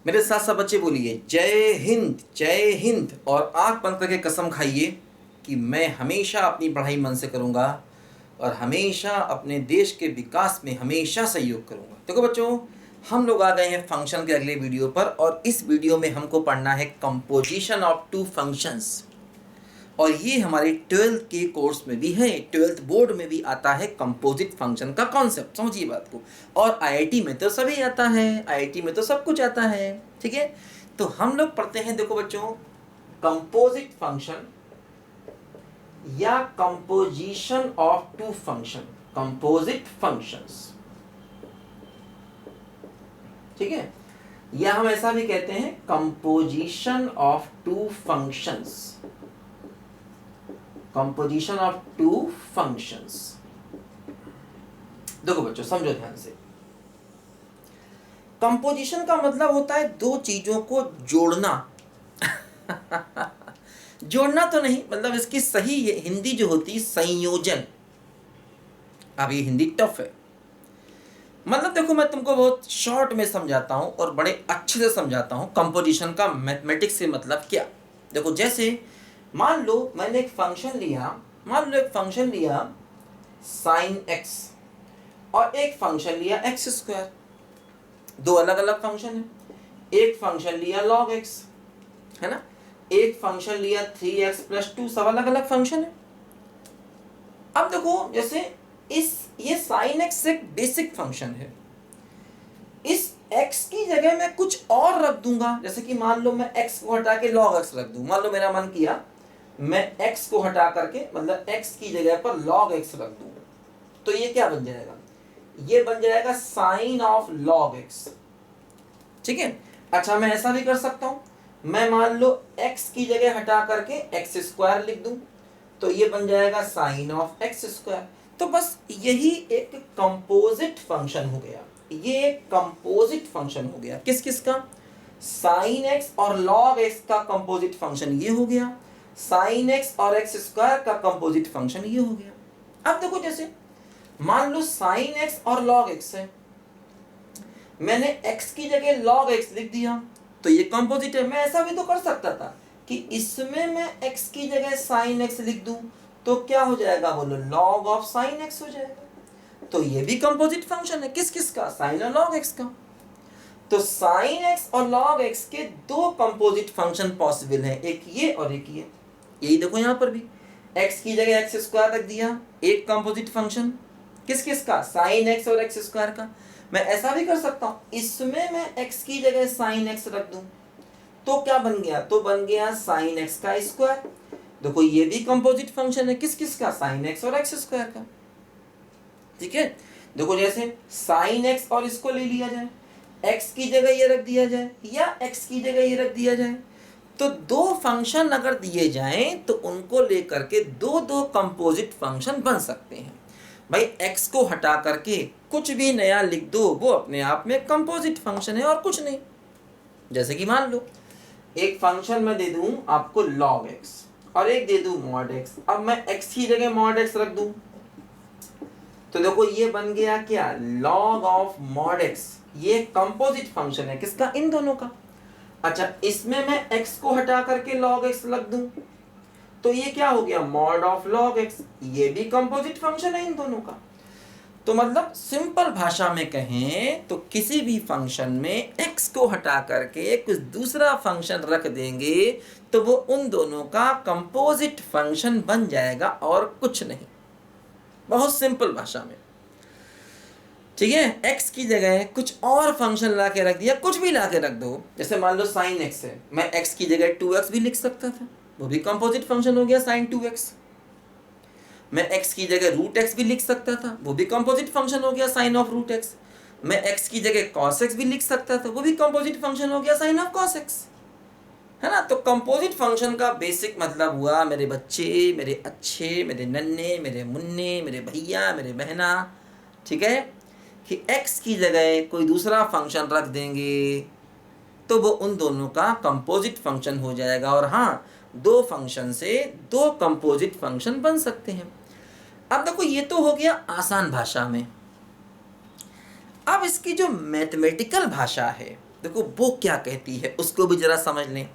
मेरे साथ सब बच्चे बोलिए जय हिंद जय हिंद, और आंख बंद करके कसम खाइए कि मैं हमेशा अपनी पढ़ाई मन से करूंगा और हमेशा अपने देश के विकास में हमेशा सहयोग करूंगा। देखो बच्चों, हम लोग आ गए हैं फंक्शन के अगले वीडियो पर, और इस वीडियो में हमको पढ़ना है कंपोजिशन ऑफ टू फंक्शंस। और ये हमारे 12th के कोर्स में भी है, 12th बोर्ड में भी आता है कंपोजिट फंक्शन का कॉन्सेप्ट। समझिए बात को। और आईआईटी में तो सभी आता है, आईआईटी में तो सब कुछ आता है, ठीक है। तो हम लोग पढ़ते हैं, देखो बच्चों, कंपोजिट फंक्शन या composition of two function, composite functions, ठीक है। या हम ऐसा भी कहते हैं composition of two functions, composition of two functions. देखो बच्चों, समझो ध्यान से। कंपोजिशन का मतलब होता है दो चीजों को जोड़ना। जोड़ना तो नहीं, मतलब इसकी सही हिंदी जो होती है संयोजन। अब ये हिंदी टफ है, मतलब देखो मैं तुमको बहुत शॉर्ट में समझाता हूं और बड़े अच्छे से समझाता हूं कंपोजिशन का मैथमेटिक्स से मतलब क्या। देखो, जैसे मान लो मैंने एक फंक्शन लिया, मान लो एक फंक्शन लिया साइन एक्स और एक फंक्शन लिया एक्स स्क्वायर। दो अलग अलग फंक्शन है। एक फंक्शन लिया लॉग एक्स, है ना, एक फंक्शन लिया 3x+2, सब अलग अलग फंक्शन है। अब देखो, जैसे ये साइन एक्स एक बेसिक फंक्शन है। इस x की जगह मैं कुछ और रख दूंगा, जैसे कि मान लो मैं x को हटा के log x रख दूं। मान लो मेरा मन किया मैं x को हटा करके, मतलब x की जगह पर log x रख दूं, तो ये क्या बन जाएगा? ये बन जाएगा साइन ऑफ log x, ठीक है। अच्छा, मैं ऐसा भी कर सकता हूं, मैं मान लो x की जगह हटा करके x² लिख दूं, तो ये बन जाएगा साइन ऑफ x²। तो बस यही एक कंपोजिट फंक्शन हो गया। ये एक कंपोजिट फंक्शन हो गया। किस किस का? साइन एक्स और लॉग एक्स का कंपोजिट फंक्शन ये हो गया, साइन एक्स और x² का कंपोजिट फंक्शन ये हो गया। अब देखो, जैसे मान लो साइन एक्स और लॉग एक्स है, मैंने x की जगह log x लिख दिया, तो ये कंपोजिट है। मैं ऐसा भी तो कर सकता था कि इसमें मैं x की जगह sin x लिख दूं, तो क्या हो जाएगा बोलो? log ऑफ sin x हो जाएगा। तो ये भी कंपोजिट फंक्शन है। किस किस का? sin और log x का। तो sin x और log x के दो कंपोजिट फंक्शन पॉसिबल हैं, एक ये और एक ये। यही देखो यहां पर भी x की जगह x² रख दिया, एक कंपोजिट फंक्शन। किस किस का? sin x और x² का। मैं ऐसा भी कर सकता हूं, इसमें मैं x की जगह sin x रख दूं, तो क्या बन गया? तो बन गया sin x का स्क्वायर। देखो, ये भी कंपोजिट फंक्शन है। किस किस का? sin x और x² का, ठीक है। देखो, जैसे sin x और इसको ले लिया जाए, x की जगह ये रख दिया जाए या x की जगह ये रख दिया जाए, तो दो फंक्शन अगर दिए जाएं तो उनको लेकर के दो दो कंपोजिट फंक्शन बन सकते हैं। भाई, x को हटा करके कुछ भी नया लिख दो, वो अपने आप में कंपोजिट फंक्शन है और कुछ नहीं। जैसे कि मान लो एक फंक्शन मैं दे दूं आपको log x और एक दे दूं mod x। अब मैं x की जगह mod x रख दूं, तो देखो ये बन गया क्या? log of mod x। ये कंपोजिट फंक्शन है। किसका? इन दोनों का। अच्छा, इसमें मैं x को हटा करके log x रख दूं, तो ये क्या हो गया? mod of log x। ये भी कंपोजिट फंक्शन है इन दोनों का। तो मतलब सिंपल भाषा में कहें तो किसी भी फंक्शन में x को हटा करके कुछ दूसरा फंक्शन रख देंगे तो वो उन दोनों का कंपोजिट फंक्शन बन जाएगा और कुछ नहीं। बहुत सिंपल भाषा में, ठीक है। x की जगह कुछ और फंक्शन ला के रख दिया, कुछ भी ला के रख दो। जैसे मान लो sin x है, मैं x की जगह 2x भी लिख सकता था, वो भी कंपोजिट फंक्शन हो गया sin 2x। मैं x की जगह √x भी लिख सकता था, वो भी कंपोजिट फंक्शन हो गया sin ऑफ √x। मैं x की जगह cos x भी लिख सकता था, वो भी कंपोजिट फंक्शन हो गया sin ऑफ cos x, है ना। तो कंपोजिट फंक्शन का बेसिक मतलब हुआ मेरे बच्चे, मेरे अच्छे, मेरे नन्हे, मेरे मुन्ने, मेरे भैया, मेरे बहना, ठीक है, कि x की जगह कोई दूसरा फंक्शन रख देंगे तो वो उन दोनों का कंपोजिट फंक्शन हो जाएगा। और हाँ, दो फंक्शन से दो कंपोजिट फंक्शन बन सकते हैं। अब देखो, ये तो हो गया आसान भाषा में। अब इसकी जो मैथमेटिकल भाषा है, देखो वो क्या कहती है उसको भी जरा समझ लें।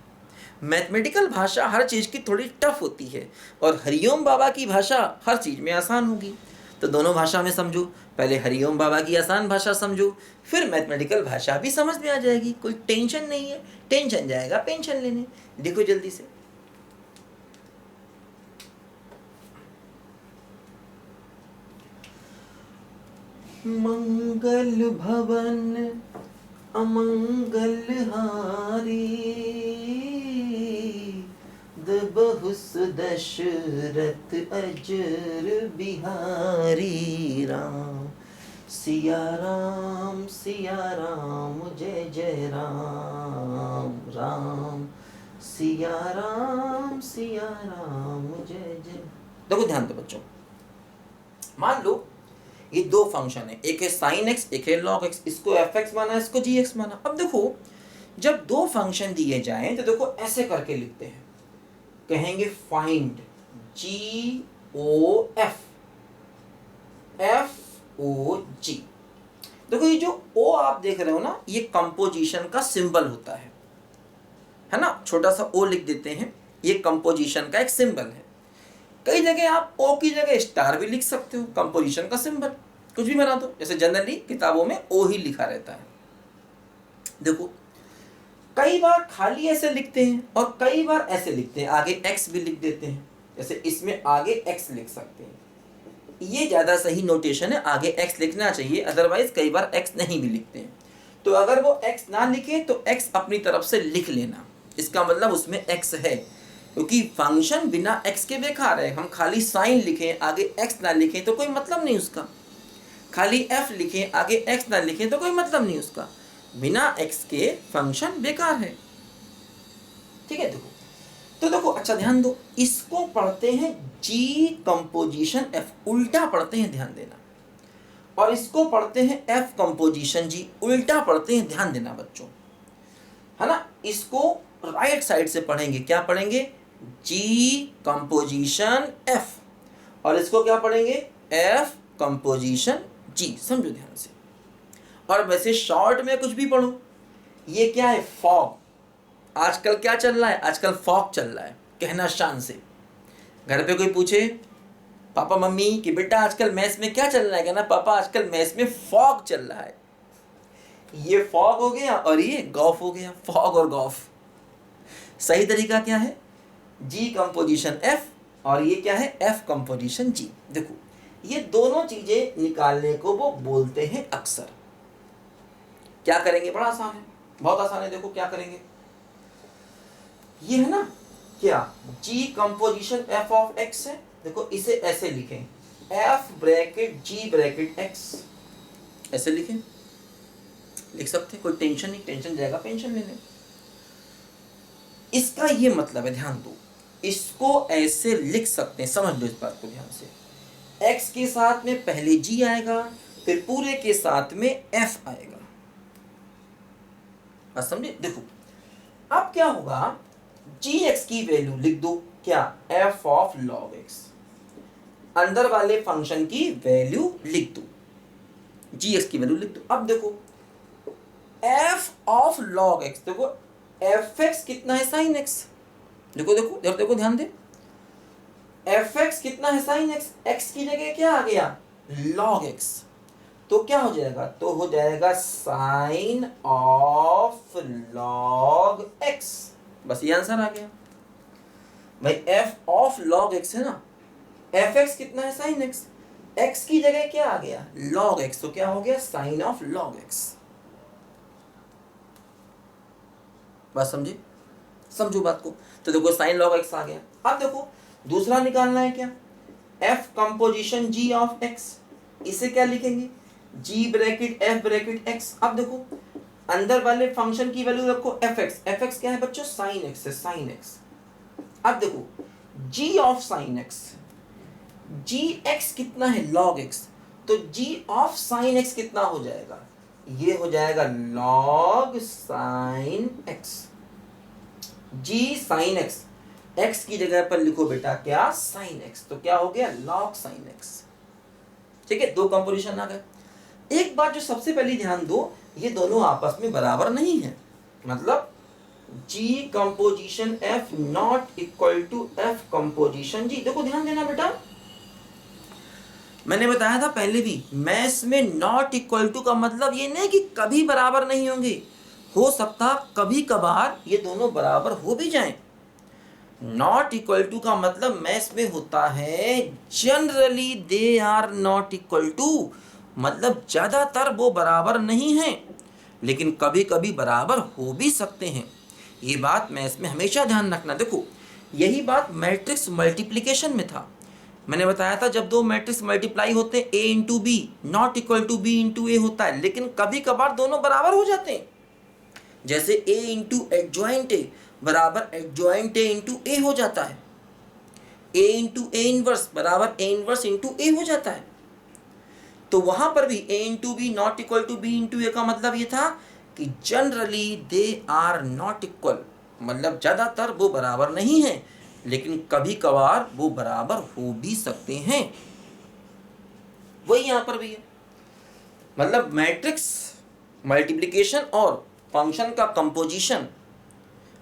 मैथमेटिकल भाषा हर चीज़ की थोड़ी टफ होती है और हरिओम बाबा की भाषा हर चीज़ में आसान होगी। तो दोनों भाषा में समझो, पहले हरिओम बाबा की आसान भाषा समझो, फिर मैथमेटिकल भाषा भी समझ में आ जाएगी, कोई टेंशन नहीं है। टेंशन जाएगा पेंशन लेने। देखो जल्दी से, मंगल भवन अमंगल हारी, बहुस दशरथ अजर बिहारी राम। सिया राम जय जय राम राम, सिया राम जय जय। देखो ध्यान दो बच्चों, मान लो ये दो फंक्शन है, एक है साइन एक्स एक है लॉग एक्स, इसको एफ एक्स माना इसको जी एक्स माना। अब देखो जब दो फंक्शन दिए जाएं तो देखो ऐसे करके लिखते हैं, कहेंगे फाइंड जी ओ एफ ओ जी। देखो ये जो ओ आप देख रहे हो ना, ये कंपोजिशन का सिंबल होता है ना, छोटा सा ओ लिख देते हैं, ये कंपोजिशन का एक सिंबल है। कई जगह आप ओ की जगह स्टार भी लिख सकते हो, कंपोजिशन का सिंबल कुछ भी बना दो, जैसे जनरली किताबों में ओ ही लिखा रहता है। देखो कई बार खाली ऐसे लिखते हैं और कई बार ऐसे लिखते हैं, आगे एक्स भी लिख देते हैं, जैसे इसमें आगे एक्स लिख सकते हैं, ये ज़्यादा सही नोटेशन है, आगे एक्स लिखना चाहिए, अदरवाइज कई बार एक्स नहीं भी लिखते हैं। तो अगर वो एक्स ना लिखे तो एक्स अपनी तरफ से लिख लेना, इसका मतलब उसमें एक्स है, क्योंकि फंक्शन बिना एक्स के बेकार है। हम खाली साइन लिखें आगे एक्स ना लिखें तो कोई मतलब नहीं उसका, खाली एफ लिखें आगे एक्स ना लिखें तो कोई मतलब नहीं उसका, बिना एक्स के फंक्शन बेकार है। ठीक है, देखो तो देखो अच्छा ध्यान दो, इसको पढ़ते हैं जी कंपोजिशन एफ, उल्टा पढ़ते हैं, ध्यान देना, और इसको पढ़ते हैं एफ कंपोजिशन जी, उल्टा पढ़ते हैं, ध्यान देना बच्चों, है ना। इसको राइट साइड से पढ़ेंगे, क्या पढ़ेंगे, जी कंपोजिशन एफ, और इसको क्या पढ़ेंगे, एफ कंपोजिशन जी। समझो ध्यान से। और वैसे शॉर्ट में कुछ भी पढ़ो, ये क्या है, फॉग। आजकल क्या चल रहा है, आजकल फॉग चल रहा है, कहना शान से। घर पे कोई पूछे पापा मम्मी कि बेटा आजकल मैथ्स में क्या चल रहा है, कहना पापा आजकल मैथ्स में फॉग चल रहा है। ये फॉग हो गया और ये गॉफ हो गया, फॉग और गॉफ। सही तरीका क्या है, जी कंपोजिशन एफ, और ये क्या है, एफ कंपोजिशन जी। देखो ये दोनों चीजें निकालने को वो बोलते हैं अक्सर। क्या करेंगे, बड़ा आसान है, बहुत आसान है। देखो क्या करेंगे, ये है ना क्या, जी कंपोजिशन एफ ऑफ एक्स है, देखो इसे ऐसे लिखें, एफ ब्रैकेट जी ब्रैकेट एक्स, ऐसे लिखें, लिख सकते हैं, कोई टेंशन नहीं, टेंशन जाएगा पेंशन लेने। इसका ये मतलब है, ध्यान दो, इसको ऐसे लिख सकते हैं, समझ लो इस बात को ध्यान से। एक्स के साथ में पहले जी आएगा, फिर पूरे के साथ में एफ आएगा, बात समझे। देखो अब क्या होगा, जी एक्स की वैल्यू लिख दो, क्या, एफ ऑफ लॉग एक्स, अंदर वाले फंक्शन की वैल्यू लिख दो, जी एक्स की वैल्यू लिख दो। अब देखो एफ ऑफ लॉग एक्स, देखो एफ एक्स कितना है, साइन एक्स, देखो देखो जब देखो ध्यान दे, एफ एक्स कितना है, साइन एक्स, एक्स की जगह क्या आ गया, लॉग एक्स, तो क्या हो जाएगा, तो हो जाएगा साइन ऑफ लॉग एक्स, बस ये आंसर आ गया भाई। एफ ऑफ लॉग एक्स है ना, एफ एक्स कितना है, साइन एक्स, एक्स की जगह क्या आ गया, लॉग एक्स, तो क्या हो गया, साइन ऑफ लॉग एक्स। बात समझे, समझो बात को। तो देखो साइन लॉग एक्स आ गया। अब देखो दूसरा निकालना है क्या, F composition G of X, इसे क्या लिखेंगे, G bracket F bracket X. अब देखो अंदर वाले फंक्शन की वैल्यू रखो एफ एक्स, एफ एक्स क्या है बच्चों, साइन एक्स है, साइन एक्स। अब देखो g of sine x, g x कितना है, लॉग एक्स, तो जी ऑफ साइन एक्स कितना हो जाएगा, ये हो जाएगा लॉग साइन एक्स, जी साइन एक्स, एक्स की जगह पर लिखो बेटा क्या, साइन एक्स, तो क्या हो गया, लॉग साइन एक्स। ठीक है, दो कंपोजिशन आ गए। एक बात जो सबसे पहले ध्यान दो, ये दोनों आपस में बराबर नहीं है। मतलब G composition F not equal to F composition G। देखो ध्यान देना बेटा, मैंने बताया था पहले भी, मैथ्स में नॉट इक्वल टू का मतलब ये नहीं कि कभी बराबर नहीं होंगे, हो सकता कभी कभार ये दोनों बराबर हो भी जाएं। नॉट इक्वल टू का मतलब मैथ्स में होता है generally they are not equal to, मतलब ज्यादातर वो बराबर नहीं हैं, लेकिन कभी कभी बराबर हो भी सकते हैं। ये बात मैथ्स में हमेशा ध्यान रखना। देखो यही बात मैट्रिक्स मल्टीप्लिकेशन में था। मैंने बताया था जब दो मैट्रिक्स मल्टीप्लाई होते हैं, A into B not equal to B into A होता है, लेकिन कभी कभार दोनों बराबर हो जाते हैं। जैसे ए इंटू एडजॉइंट ए बराबर एडजॉइंट ए इंटू ए हो जाता है, ए इंटू ए इनवर्स बराबर ए इनवर्स इंटू ए हो जाता है। तो वहां पर भी A into B not equal to B into A का मतलब ये था कि generally they are not equal, मतलब ज्यादातर वो बराबर नहीं है, लेकिन कभी कभार वो बराबर हो भी सकते हैं। वही यहां पर भी है, मतलब मैट्रिक्स मल्टीप्लिकेशन और फंक्शन का कंपोजिशन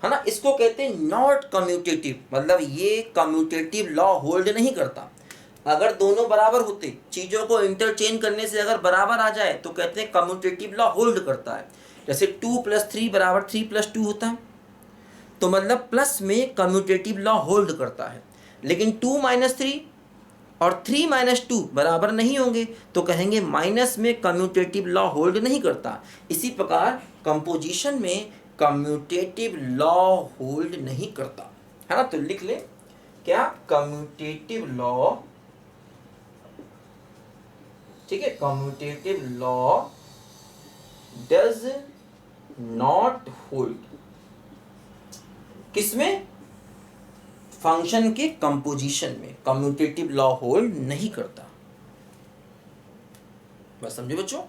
है ना, इसको कहते हैं नॉट कम्यूटेटिव। मतलब ये कम्यूटेटिव लॉ होल्ड नहीं करता। अगर दोनों बराबर होते, चीजों को इंटरचेंज करने से अगर बराबर आ जाए तो कहते हैं कम्यूटेटिव लॉ होल्ड करता है। जैसे 2+3 बराबर 3+2 होता है, तो मतलब प्लस में कम्यूटेटिव लॉ होल्ड करता है। लेकिन 2-3 और 3-2 बराबर नहीं होंगे, तो कहेंगे माइनस में कम्यूटेटिव लॉ होल्ड नहीं करता। इसी प्रकार कंपोजिशन में कम्यूटेटिव लॉ होल्ड नहीं करता, है ना। तो लिख ले क्या, कम्यूटेटिव लॉ, ठीक है, commutative law does not hold, किसमें, फंक्शन के कंपोजिशन में कम्यूटेटिव लॉ होल्ड नहीं करता। बस समझे बच्चों।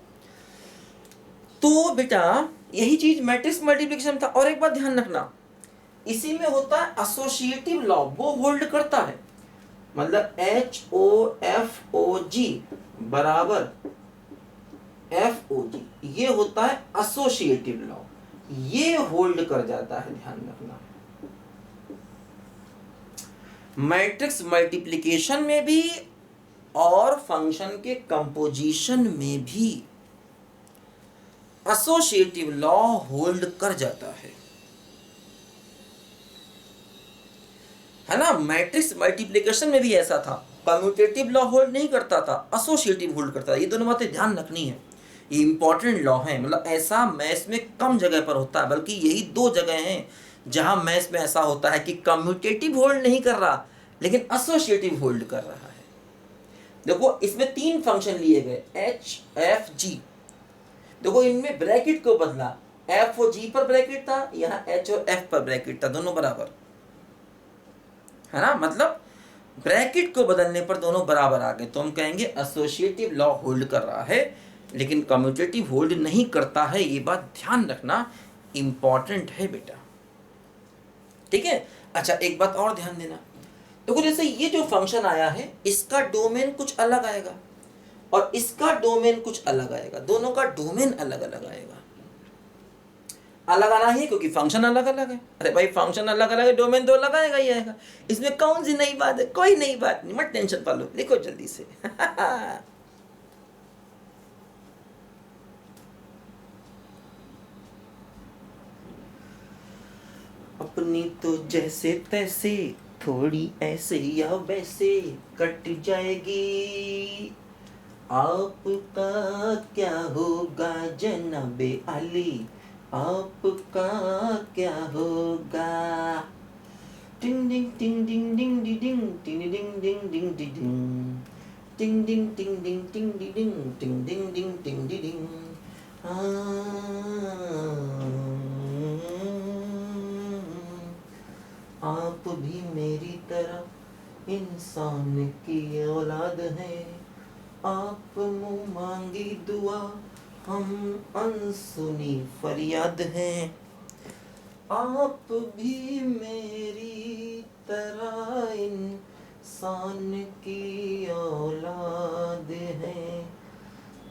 तो बेटा यही चीज मैट्रिक्स मल्टीप्लिकेशन था। और एक बात ध्यान रखना, इसी में होता है एसोसिएटिव लॉ, वो होल्ड करता है। मतलब HOFOG बराबर FOG, ये होता है एसोसिएटिव लॉ, ये होल्ड कर जाता है, ध्यान रखना। मैट्रिक्स मल्टीप्लिकेशन में भी और फंक्शन के कंपोजिशन में भी एसोसिएटिव लॉ होल्ड कर जाता है ना। मैट्रिक्स मल्टीप्लिकेशन में भी ऐसा था, कम्यूटेटिव लॉ होल्ड नहीं करता था, एसोसिएटिव होल्ड करता था। ये दोनों बातें ध्यान रखनी है, ये इंपॉर्टेंट लॉ है। मतलब ऐसा मैथ्स में कम जगह पर होता है, बल्कि यही 2 जगह हैं जहां मैथ्स में ऐसा होता है कि कम्यूटेटिव होल्ड नहीं कर रहा, लेकिन एसोसिएटिव होल्ड कर रहा है। देखो इसमें 3 फंक्शन लिए गए, HFG। देखो इनमें ब्रैकेट को बदला, F और G पर ब्रैकेट था, यहाँ H और F पर ब्रैकेट था, दोनों बराबर है ना। मतलब ब्रैकेट को बदलने पर दोनों बराबर आ गए, तो हम कहेंगे एसोसिएटिव लॉ होल्ड कर रहा है, लेकिन कम्यूटेटिव होल्ड नहीं करता है। ये बात ध्यान रखना, इंपॉर्टेंट है बेटा, ठीक है। अच्छा एक बात और ध्यान देना, देखो जैसे ये जो फंक्शन आया है, इसका डोमेन कुछ अलग आएगा और इसका डोमेन कुछ अलग आएगा, दोनों का डोमेन अलग अलग आएगा। अलग आना ही क्योंकि फंक्शन अलग अलग है। अरे भाई फंक्शन अलग अलग है, डोमेन तो अलग आएगा ही आएगा। इसमें कौन सी नई बात है, कोई नई बात नहीं, मत टेंशन पालो, लिखो जल्दी से। अपनी तो जैसे तैसे, थोड़ी ऐसे या वैसे कट जाएगी, आपका क्या होगा जनाबे अली, आपका क्या होगा। टिंग डिंग टिंग डिंग डिंग डिंग टिंग डिंग डिंग डिंग डिंग टिंग डिंग टिंग डिंग टिंग डिंग टिंग डिंग डिंग टिंग डिंग। आप भी मेरी तरह इंसान की औलाद हैं, आप मुँह मांगी दुआ, हम अनसुनी फरियाद हैं। आप भी मेरी तरह इंसान की औलाद हैं,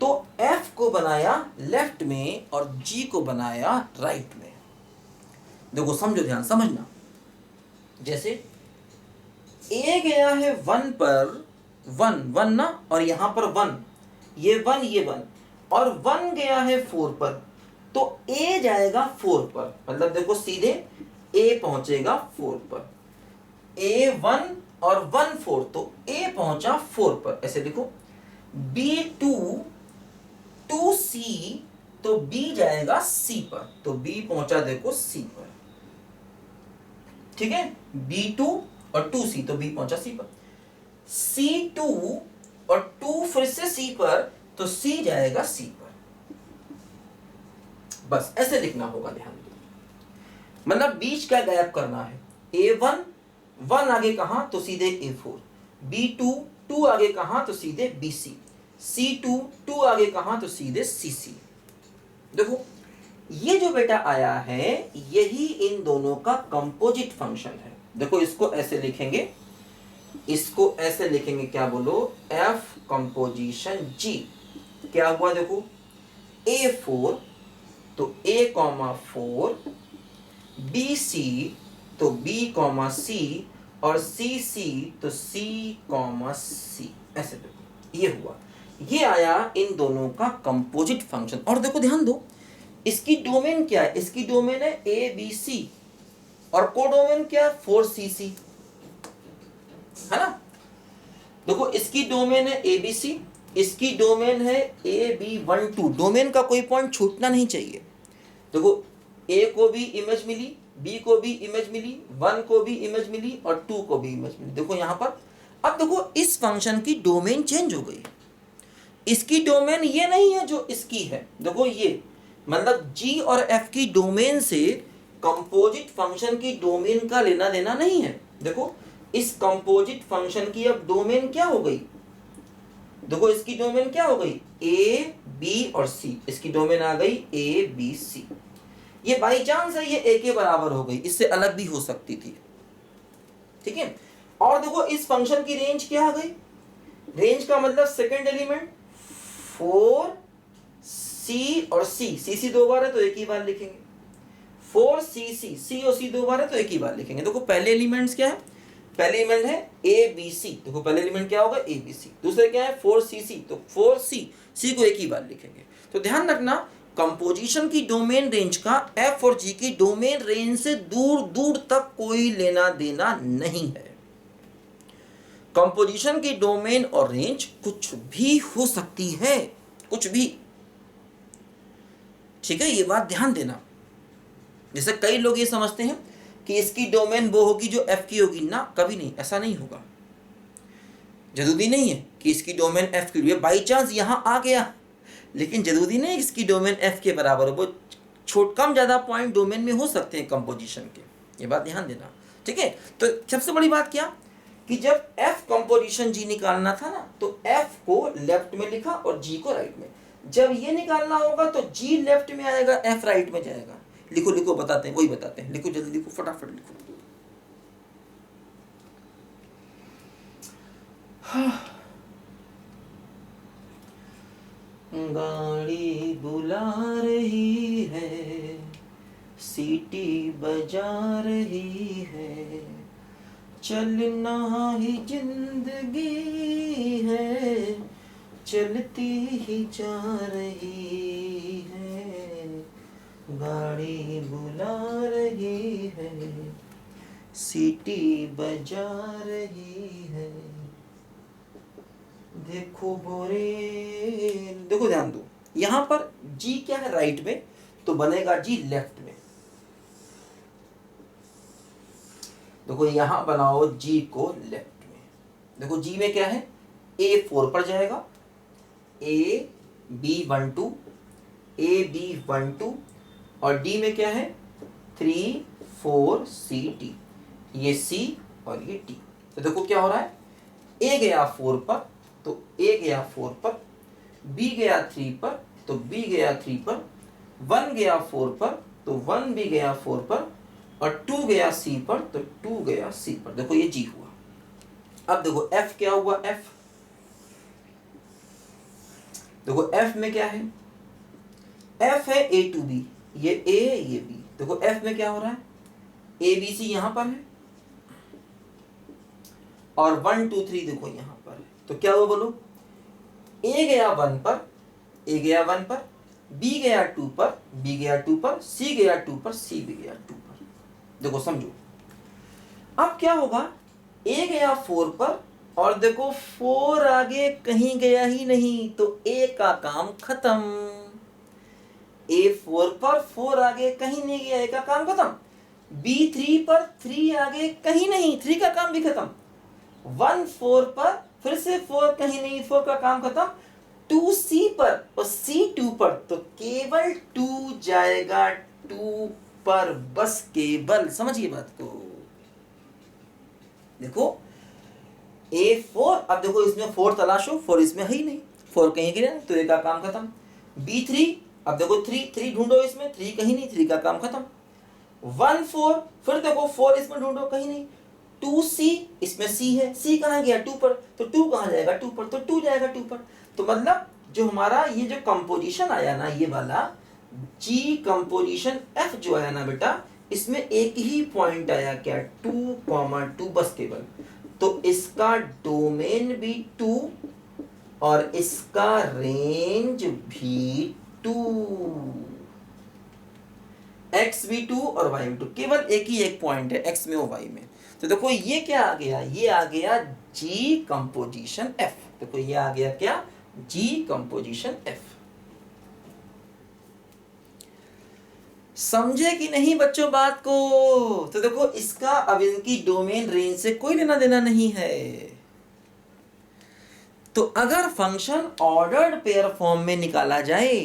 तो F को बनाया लेफ्ट में और G को बनाया राइट में। देखो समझो, ध्यान समझना। जैसे A गया है 1 पर, 1 ना, और यहां पर 1, ये 1 ये 1, और 1 गया है 4 पर, तो A जाएगा 4 पर। मतलब देखो सीधे A पहुंचेगा 4 पर। A 1 और 1 4, तो A पहुंचा 4 पर। ऐसे देखो B 2 2 C, तो B जाएगा C पर, तो B पहुंचा देखो C पर। ठीक है, B2 और 2C, तो B पहुंचा C पर। C2 और 2 फिर से C पर, तो C जाएगा C पर। बस ऐसे लिखना होगा, ध्यान दो। मतलब बीच का गैप करना है। A1 1 आगे कहां, तो सीधे A4। B2 2 आगे कहां, तो सीधे BC। C2 2 आगे कहां, तो सीधे CC। देखो ये जो बेटा आया है, यही इन दोनों का कंपोजिट फंक्शन है। देखो इसको ऐसे लिखेंगे, इसको ऐसे लिखेंगे, क्या बोलो, F कंपोजिशन G। क्या हुआ देखो, A4 तो A,4, BC तो B,C, और CC तो C,C। ऐसे देखो ये हुआ, ये आया इन दोनों का कंपोजिट फंक्शन। और देखो ध्यान दो, इसकी डोमेन क्या है, इसकी डोमेन है ABC, और कोडोमेन क्या है 4CC, है ना। देखो इसकी डोमेन है ABC, इसकी डोमेन है AB12। डोमेन का कोई पॉइंट छूटना नहीं चाहिए। देखो A को भी इमेज मिली, B को भी इमेज मिली, 1 को भी इमेज मिली, और 2 को भी इमेज मिली। देखो यहां पर, अब देखो इस फंक्शन की डोमेन चेंज हो गई। इसकी डोमेन ये नहीं है जो इसकी है। देखो ये मतलब G और F की डोमेन से कंपोजिट फंक्शन की डोमेन का लेना देना नहीं है। देखो इस कंपोजिट फंक्शन की अब डोमेन क्या हो गई, देखो इसकी डोमेन क्या हो गई, A B और C। इसकी डोमेन आ गई A B C। ये बाई चांस है, ये A के बराबर हो गई, इससे अलग भी हो सकती थी। ठीक है, और देखो इस फंक्शन की रेंज क्या आ गई, रेंज का मतलब सेकंड एलिमेंट 4 C और C दो बार है तो एक ही बार लिखेंगे। 4CC, C और C दो बार है तो एक ही बार लिखेंगे। देखो पहले एलिमेंट्स क्या है, पहले एलिमेंट है ABC, देखो पहले एलिमेंट क्या होगा ABC। दूसरे क्या है 4CC, तो 4C, C को एक ही बार लिखेंगे। तो ध्यान रखना, कंपोजिशन की डोमेन रेंज का F और G की डोमेन रेंज से दूर दूर तक कोई लेना देना नहीं है। कंपोजिशन की डोमेन और रेंज कुछ भी हो सकती है, कुछ भी। ठीक है, ये बात ध्यान देना। जैसे कई लोग ये समझते हैं कि इसकी डोमेन वो होगी जो F की होगी, ना, कभी नहीं, ऐसा नहीं होगा। जरूरी नहीं है कि इसकी डोमेन F की, बाई चांस यहां आ गया, लेकिन जरूरी नहीं इसकी डोमेन F के बराबर हो। वो छोट कम ज्यादा पॉइंट डोमेन में हो सकते हैं कंपोजिशन के, ये बात ध्यान देना। ठीक है, तो सबसे बड़ी बात क्या कि जब F कंपोजिशन G निकालना था ना, तो F को लेफ्ट में लिखा और G को राइट में। जब ये निकालना होगा तो G लेफ्ट में आएगा, F राइट में जाएगा। लिखो लिखो, बताते हैं, वही बताते हैं, लिखो जल्दी लिखो, फटाफट लिखो। गाड़ी बुला रही है, सीटी बजा रही है, चलना ही जिंदगी है, चलती ही जा रही है, गाड़ी बुला रही है, सीटी बजा रही है, देखो बोरे। देखो ध्यान दो, यहां पर G क्या है राइट में, तो बनेगा G लेफ्ट में। देखो यहां बनाओ G को लेफ्ट में। देखो G में क्या है, A4 पर जाएगा, AB12, AB12, और D में क्या है 3 4 C D, ये C और ये D। तो देखो क्या हो रहा है, A गया 4 पर, तो A गया 4 पर, B गया 3 पर, तो B गया 3 पर, 1 गया 4 पर, तो 1 भी गया 4 पर, और 2 गया C पर, तो 2 गया C पर। देखो ये G हुआ। अब देखो F क्या हुआ, F देखो एफ में क्या है, एफ है ए टू बी, ये ए ये बी। देखो एफ में क्या हो रहा है, ए बी सी यहां पर है और 1 2 3 देखो यहां पर है। तो क्या हुआ बोलो, ए गया 1 पर, ए गया 1 पर, बी गया 2 पर, बी गया 2 पर, सी गया 2 पर, सी भी गया 2 पर। देखो समझो, अब क्या होगा, ए गया 4 पर और देखो 4 आगे कहीं गया ही नहीं, तो ए का काम खत्म। ए 4 पर, 4 आगे कहीं नहीं गया, ए का काम खत्म। बी 3 पर, 3 आगे कहीं नहीं, 3 का काम भी खत्म। 1 4 पर, फिर से 4 कहीं नहीं, 4 का काम खत्म। 2 सी पर और सी 2 पर, तो केवल 2 जाएगा 2 पर, बस केवल। समझिए बात को, देखो A4, अब देखो इसमें 4 तलाशो, 4 इसमें है ही नहीं, 4 कहीं गिरा तो ए का काम खत्म। B3, अब देखो 3 ढूंढो, इसमें 3 कहीं नहीं, 3 का काम खत्म। 1 4, फिर देखो 4 इसमें ढूंढो, कहीं नहीं। 2C, इसमें C है, C कहाँ गया 2 पर, तो 2 कहाँ जाएगा 2 पर, तो 2 जाएगा 2 पर। तो मतलब जो हमारा ये जो कंपोजिशन आया ना, ये वाला G कंपोजिशन F जो आया ना बेटा, इसमें एक ही पॉइंट आया, क्या 2, 2 बस केवल। तो इसका डोमेन भी 2 और इसका रेंज भी 2, x भी 2 और y भी 2, केवल एक ही एक पॉइंट है x में और y में। तो देखो ये क्या आ गया, ये आ गया G कंपोजिशन F। देखो ये आ गया क्या, G कंपोजिशन F। समझे कि नहीं बच्चों बात को? तो देखो इसका अब इनकी डोमेन रेंज से कोई लेना देना नहीं है। तो अगर फंक्शन ऑर्डर्ड पेयर फॉर्म में निकाला जाए,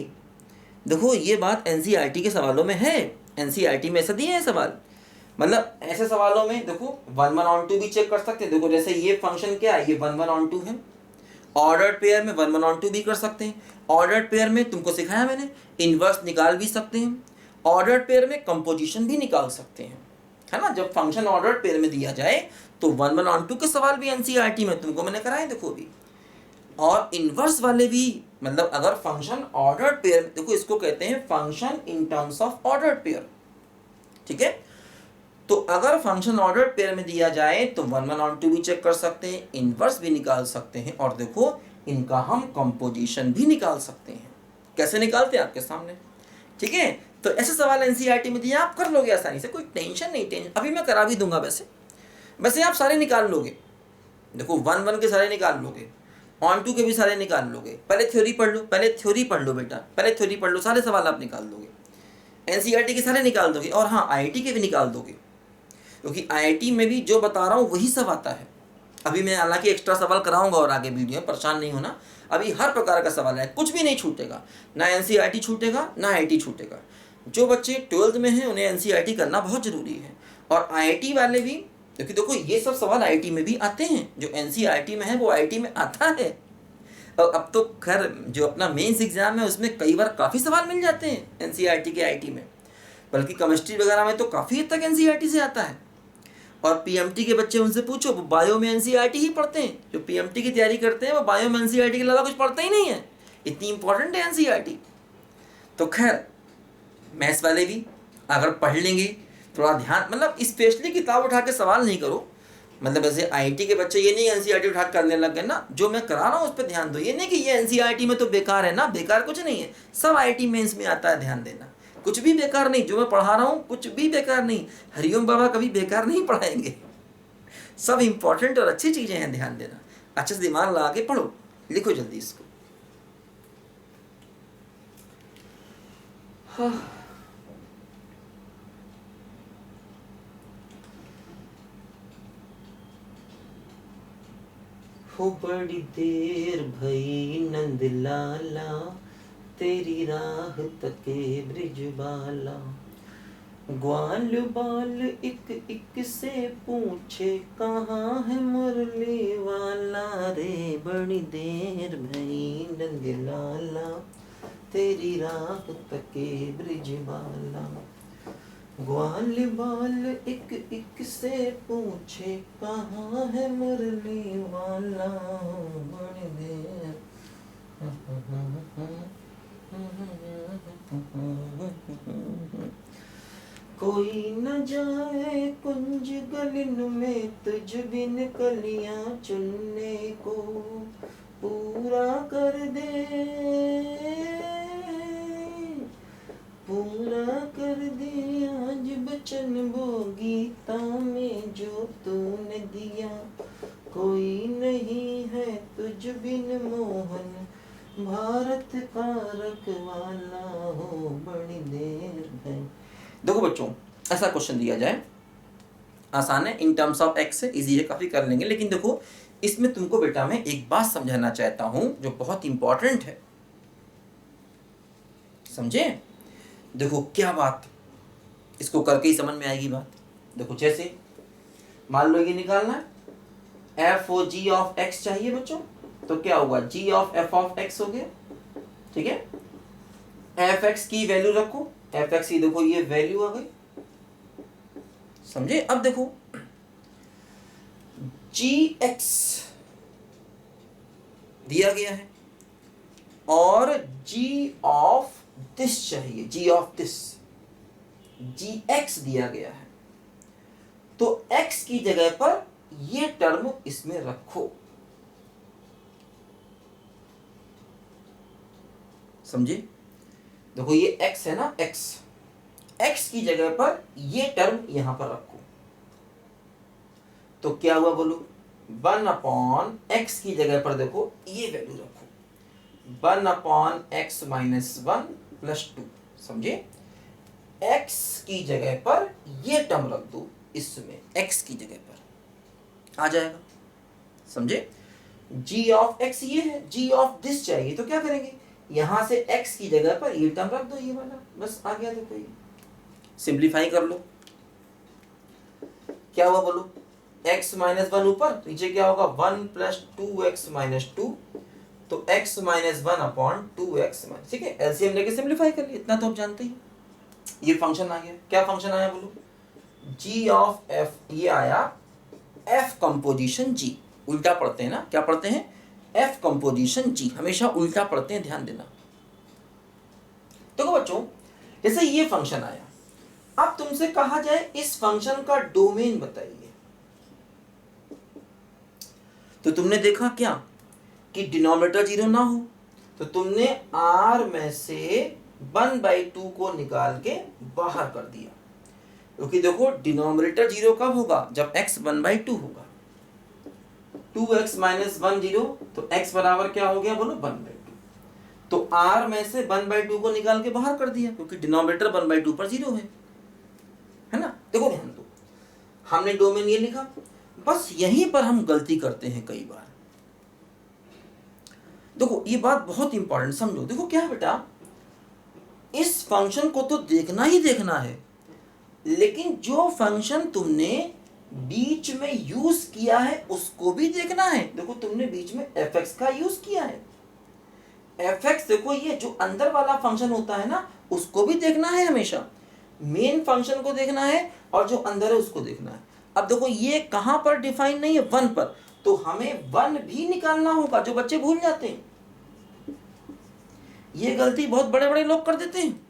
देखो ये बात एनसीईआरटी के सवालों में है, एनसीईआरटी में ऐसा दिए हैं सवाल। मतलब ऐसे सवालों में देखो 1 1 ऑन 2 भी चेक कर सकते हैं। देखो जैसे ये फंक्शन क्या है, ये 1 1 ऑन 2 है, ऑर्डर्ड पेयर में 1 1 ऑन 2 भी कर सकते हैं। ऑर्डर्ड पेयर में तुमको सिखाया मैंने, इनवर्स निकाल भी सकते हैं। ऑर्डर्ड पेयर में कंपोजिशन भी निकाल सकते हैं, है ना। जब फंक्शन ऑर्डर्ड पेयर में दिया जाए तो 1 1 ऑन 2 के सवाल भी एनसीईआरटी में तुमको मैंने कराए, देखो भी। और इनवर्स वाले भी, मतलब अगर फंक्शन ऑर्डर्ड पेयर, देखो इसको कहते हैं function in terms of ordered pair, ठीक है। तो अगर फंक्शन ऑर्डर्ड पेयर में दिया जाए तो 1 1 ऑन 2 भी चेक कर सकते हैं, इनवर्स भी निकाल सकते हैं, और देखो इनका हम कंपोजिशन भी निकाल सकते हैं। कैसे निकालते हैं आपके सामने, ठीक है। तो ऐसे सवाल एनसीईआरटी में दिया, आप कर लोगे आसानी से, कोई टेंशन नहीं। टेंशन अभी मैं करा भी दूंगा, वैसे आप सारे निकाल लोगे। देखो 1 1 के सारे निकाल लोगे, ऑन 2 के भी सारे निकाल लोगे। पहले थ्योरी पढ़ लो, पहले थ्योरी पढ़ लो बेटा, पहले थ्योरी पढ़ लो, सारे सवाल आप निकाल दोगे, एनसीईआरटी के सारे निकाल दोगे। और हाँ, आईआईटी के भी निकाल दोगे, क्योंकि आईआईटी में भी जो बता रहा हूँ वही सब आता है। अभी मैं हालांकि एक्स्ट्रा सवाल कराऊंगा और आगे वीडियो में, परेशान नहीं होना। अभी हर प्रकार का सवाल है, कुछ भी नहीं छूटेगा, ना एनसीईआरटी छूटेगा ना आईआईटी छूटेगा। जो बच्चे 12th में हैं उन्हें एनसीईआरटी करना बहुत ज़रूरी है, और आईआईटी वाले भी, क्योंकि देखो ये सब सवाल आईआईटी में भी आते हैं। जो एनसीईआरटी में है वो आईआईटी में आता है। और अब तो खैर जो अपना मेंस एग्जाम है उसमें कई बार काफ़ी सवाल मिल जाते हैं एनसीईआरटी के आईआईटी में, बल्कि केमिस्ट्री वगैरह में तो काफ़ी हद तक एनसीईआरटी से आता है। और पीएमटी के बच्चे, उनसे पूछो, वो बायो में एनसीईआरटी ही पढ़ते हैं। जो पीएमटी की तैयारी करते हैं वो बायो में एनसीईआरटी के अलावा कुछ पढ़ते ही नहीं है, इतनी इंपॉर्टेंट है एनसीईआरटी। तो खैर मैथ्स वाले भी अगर पढ़ लेंगे, थोड़ा ध्यान, मतलब स्पेशली किताब उठा के सवाल नहीं करो। मतलब जैसे आईआईटी के बच्चे ये नहीं एनसीईआरटी उठा करने लग गए ना, जो मैं करा रहा हूँ उस पर ध्यान दो। ये नहीं कि ये एनसीईआरटी में तो बेकार है ना, बेकार कुछ नहीं है, सब आईआईटी मेंस में आता है, ध्यान देना। कुछ भी बेकार नहीं, जो मैं पढ़ा रहा हूँ कुछ भी बेकार नहीं। हरिओम बाबा कभी बेकार नहीं पढ़ाएंगे, सब इंपॉर्टेंट और अच्छी चीज़ें हैं, ध्यान देना। अच्छे से दिमाग लगा के पढ़ो, लिखो जल्दी इसको। हाँ। हो बड़ी देर भई नंद लाला, तेरी राह तके ब्रिजबाला। ग्वाल बाल एक एक से पूछे, कहाँ है मुरली वाला रे। बड़ी देर भई नंद लाला, तेरी राह तके ब्रिजबाला। ग्वाल बाल एक एक से पूछे, कहाँ है मुरली वाला। बड़ी देर कोई न जाए कुंज गलिन में तुझ बिन कलियां चुनने को, पूरा कर दे, पूरा कर दे आज बचन वो गीता में जो तूने दिया। कोई नहीं है तुझ बिन मोहन, भारत का रखवाला हो बड़ी देर है। देखो बच्चों, ऐसा क्वेश्चन दिया जाए, आसान है, इन टर्म्स ऑफ एक्स है, इजी है, काफी कर लेंगे। लेकिन देखो इसमें तुमको बेटा मैं एक बात समझाना चाहता हूं जो बहुत इंपॉर्टेंट है, समझे? देखो क्या बात, इसको करके ही समझ में आएगी बात। देखो जैसे मान लो ये निकालना है, F O G of X चाहिए बच्चों, तो क्या होगा, G of F of X हो गया, ठीक है। एफ एक्स की वैल्यू रखो, एफ एक्स की देखो ये वैल्यू आ गई, समझे? अब देखो जी एक्स दिया गया है और जी ऑफ दिस चाहिए, जी ऑफ दिस, जी एक्स दिया गया है, तो एक्स की जगह पर ये टर्म इसमें रखो, समझे? देखो ये एक्स है ना, एक्स, एक्स की जगह पर ये टर्म यहां पर रखो, तो क्या हुआ बोलो, 1/x की जगह पर देखो ये वैल्यू रखो, 1/x - 1 + 2, समझे? x की जगह पर ये टर्म रख दो, इसमें x की जगह पर आ जाएगा, समझे? g ऑफ x ये है, g ऑफ दिस चाहिए, तो क्या करेंगे, यहां से x की जगह पर ये टर्म रख दो, ये वाला, बस आ गया। देखो ये सिंप्लीफाई कर लो, क्या हुआ बोलो, x - 1 ऊपर, नीचे क्या होगा, 1 + 2x - 2, तो x - 1/2x, ठीक है, एलसीएम लेके सिंप्लीफाई कर लिया, इतना तो आप जानते ही। ये फंक्शन आ गया, क्या फंक्शन आया बोलो, g ऑफ f, ये आया f कंपोजिशन g, उल्टा पढ़ते हैं ना, क्या पढ़ते हैं, f कंपोजिशन g, हमेशा उल्टा पढ़ते हैं, ध्यान देना। देखो बच्चों, जैसे ये फंक्शन आया, अब तुमसे कहा जाए इस फंक्शन का डोमेन बताइए, तो तुमने देखा क्या कि डिनोमिनेटर 0 ना हो, तो तुमने r में से 1/2 को निकाल के बाहर कर दिया, क्योंकि देखो डिनोमिनेटर 0 कब होगा, जब x 1/2 होगा, 2x - 1 0, तो x बराबर क्या हो गया बोलो, 1/2, तो r में से 1/2 को निकाल के बाहर कर दिया, क्योंकि डिनोमिनेटर 1/2 पर 0 है ना। देखो ध्यान दो, हमने डोमेन ये लिखा, बस यहीं पर हम गलती करते हैं कई बार। देखो ये बात बहुत इंपॉर्टेंट समझो, देखो क्या है बेटा, इस फंक्शन को तो देखना ही देखना है, लेकिन जो फंक्शन तुमने बीच में यूज किया है उसको भी देखना है। देखो तुमने बीच में fx का यूज किया है, fx देखो ये जो अंदर वाला फंक्शन होता है ना, उसको भी देखना है, हमेशा मेन फंक्शन को देखना है और जो अंदर है उसको देखना है। अब देखो ये कहां पर डिफाइन नहीं है, 1 पर, तो हमें 1 भी निकालना होगा, जो बच्चे भूल जाते हैं, ये गलती बहुत बड़े बड़े लोग कर देते हैं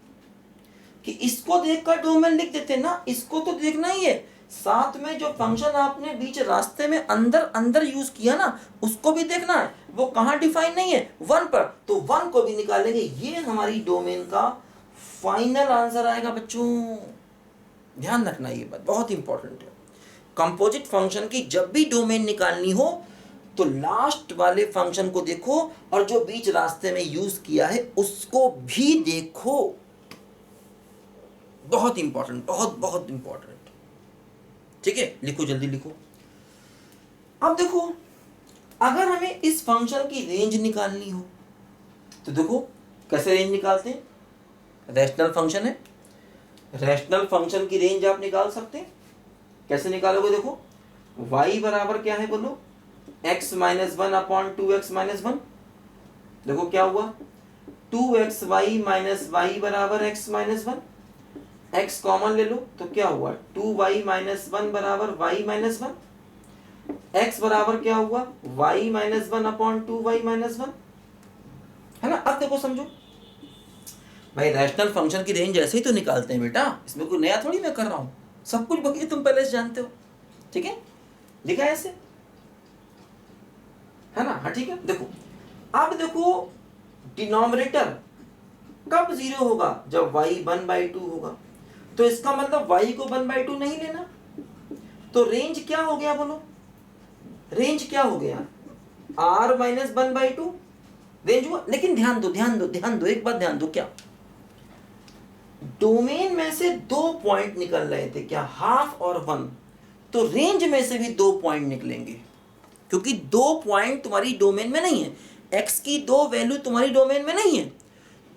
कि इसको देखकर डोमेन लिख देते हैं ना, इसको तो देखना ही है, साथ में जो फंक्शन आपने बीच रास्ते में अंदर अंदर यूज किया ना, उसको भी देखना है, वो कहां डिफाइन नहीं है, 1 पर, तो 1 को भी निकालेंगे, ये हमारी डोमेन का फाइनल आंसर आएगा बच्चों, ध्यान रखना, ये बात बहुत इंपॉर्टेंट है। कंपोजिट फंक्शन की जब भी डोमेन निकालनी हो तो लास्ट वाले फंक्शन को देखो और जो बीच रास्ते में यूज किया है उसको भी देखो, बहुत इंपॉर्टेंट, बहुत बहुत इंपॉर्टेंट, ठीक है। लिखो, जल्दी लिखो। अब देखो अगर हमें इस फंक्शन की रेंज निकालनी हो तो देखो कैसे रेंज निकालते हैं, रैशनल फंक्शन है, रैशनल फंक्शन की रेंज आप निकाल सकते हैं, कैसे निकालोगे, देखो y बराबर क्या है बोलो, x - 1/2x - 1, देखो क्या हुआ, 2xy - y बराबर x - 1, x कॉमन ले लो तो क्या हुआ, 2y - 1 बराबर y - 1, x बराबर क्या हुआ, y - 1/2y - 1, बात देखो समझो भाई, रैशनल फंक्शन की रेंज ऐसे ही तो निकालते हैं बेटा, इसमें कोई नया थोड़ी मैं कर रहा हूँ, सब कुछ बल्कि तुम पहले से जानते हो। ठीक है, लिखा है ऐसे, है ना? हाँ ठीक है। देखो अब देखो डिनोमिनेटर कब 0 होगा, जब y 1/2 होगा, तो इसका मतलब y को 1/2 नहीं लेना, तो रेंज क्या हो गया बोलो, रेंज क्या हो गया, r - 1/2 रेंज हुआ। लेकिन ध्यान दो एक बात ध्यान दो, क्या डोमेन में से 2 पॉइंट निकल रहे थे, क्या हाफ और 1, तो रेंज में से भी 2 पॉइंट निकलेंगे, क्योंकि 2 पॉइंट तुम्हारी डोमेन में नहीं है, x की 2 वैल्यू तुम्हारी डोमेन में नहीं है,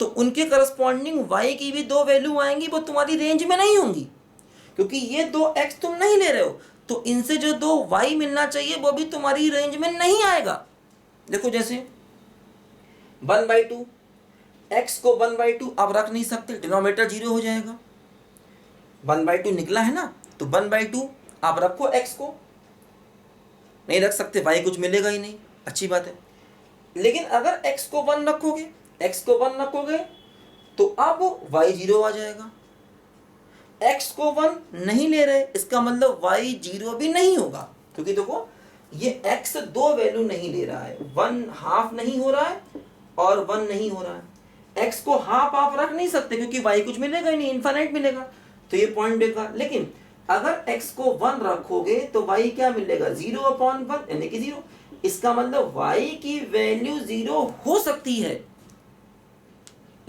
तो उनके करस्पॉन्डिंग y की भी 2 वैल्यू आएंगी, वो तुम्हारी रेंज में नहीं होंगी, क्योंकि ये 2x तुम नहीं ले रहे हो, तो इनसे जो 2y मिलना चाहिए वो भी तुम्हारी रेंज में नहीं आएगा। देखो जैसे 1/2, x को 1/2 अब रख नहीं सकते, डिनोमिनेटर 0 हो जाएगा, 1/2 निकला है ना, तो 1/2 आप रखो, x को नहीं रख सकते, y कुछ मिलेगा ही नहीं, अच्छी बात है। लेकिन अगर x को 1 रखोगे तो अब y 0 आ जाएगा, x को 1 नहीं ले रहे, इसका मतलब y 0 भी नहीं होगा, क्योंकि देखो ये x 2 वैल्यू नहीं ले रहा है, 1 हाफ नहीं हो रहा है और 1 नहीं हो रहा है, x को हाफ आप रख नहीं सकते क्योंकि y कुछ मिलेगा ही नहीं, इनफाइनाइट मिलेगा, तो ये पॉइंट बेकार। लेकिन अगर x को 1 रखोगे तो y क्या मिलेगा, 0/1 यानी कि 0, इसका मतलब y की वैल्यू 0 हो सकती है,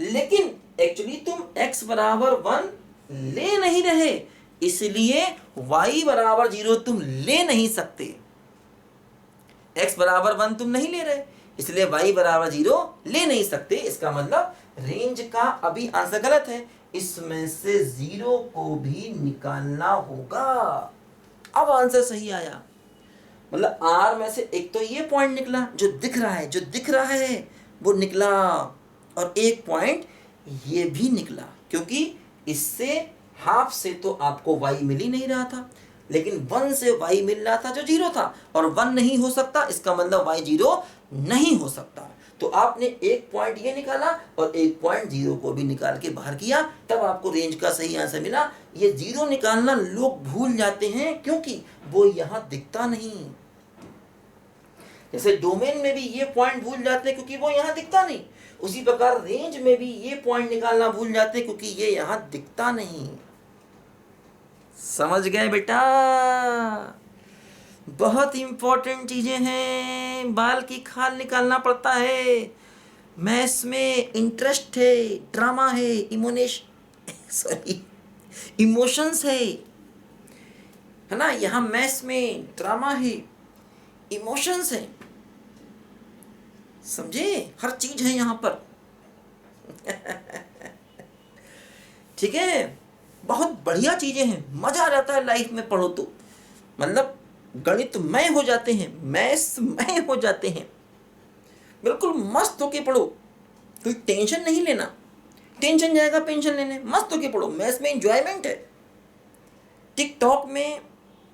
लेकिन एक्चुअली तुम x बराबर 1 ले नहीं रहे, इसलिए y बराबर 0 तुम ले नहीं सकते, x बराबर 1 तुम नहीं ले रहे, इसलिए y बराबर 0 ले नहीं सकते, इसका मतलब रेंज का अभी आंसर गलत है, इसमें से 0 को भी निकालना होगा। अब आंसर सही आया, मतलब r में से एक तो ये पॉइंट निकला जो दिख रहा है वो निकला, और एक पॉइंट ये भी निकला, क्योंकि इससे हाफ से तो आपको y मिल ही नहीं रहा था, लेकिन 1 से y मिल रहा था जो 0 था, और 1 नहीं हो सकता, इसका मतलब y 0 नहीं हो सकता, तो आपने एक पॉइंट ये निकाला और एक पॉइंट 0 को भी निकाल के बाहर किया, तब आपको रेंज का सही आंसर मिला। ये 0 निकालना लोग भूल जाते हैं क्योंकि वो यहाँ दिखता नहीं, जैसे डोमेन में भी ये पॉइंट भूल जाते हैं क्योंकि वो यहाँ दिखता नहीं, उसी प्रकार रेंज में भी ये पॉइंट निकालना भूल जाते हैं क्योंकि ये यहाँ दिखता नहीं। समझ गए बेटा? बहुत इंपॉर्टेंट चीजें हैं, बाल की खाल निकालना पड़ता है, मैथ्स में इंटरेस्ट है, ड्रामा है, इमोशंस है ना, यहाँ मैथ्स में ड्रामा है, इमोशंस है, समझे, हर चीज है यहाँ पर। ठीक है, बहुत बढ़िया चीजें हैं, मजा आ जाता है लाइफ में पढ़ो तो, मतलब गणितमय हो जाते हैं, मैथ्समय हो जाते हैं, बिल्कुल मस्त होके पढ़ो, कोई टेंशन नहीं लेना, टेंशन जाएगा पेंशन लेने, मस्त होके पढ़ो, मैथ्स में एंजॉयमेंट है। टिकटॉक में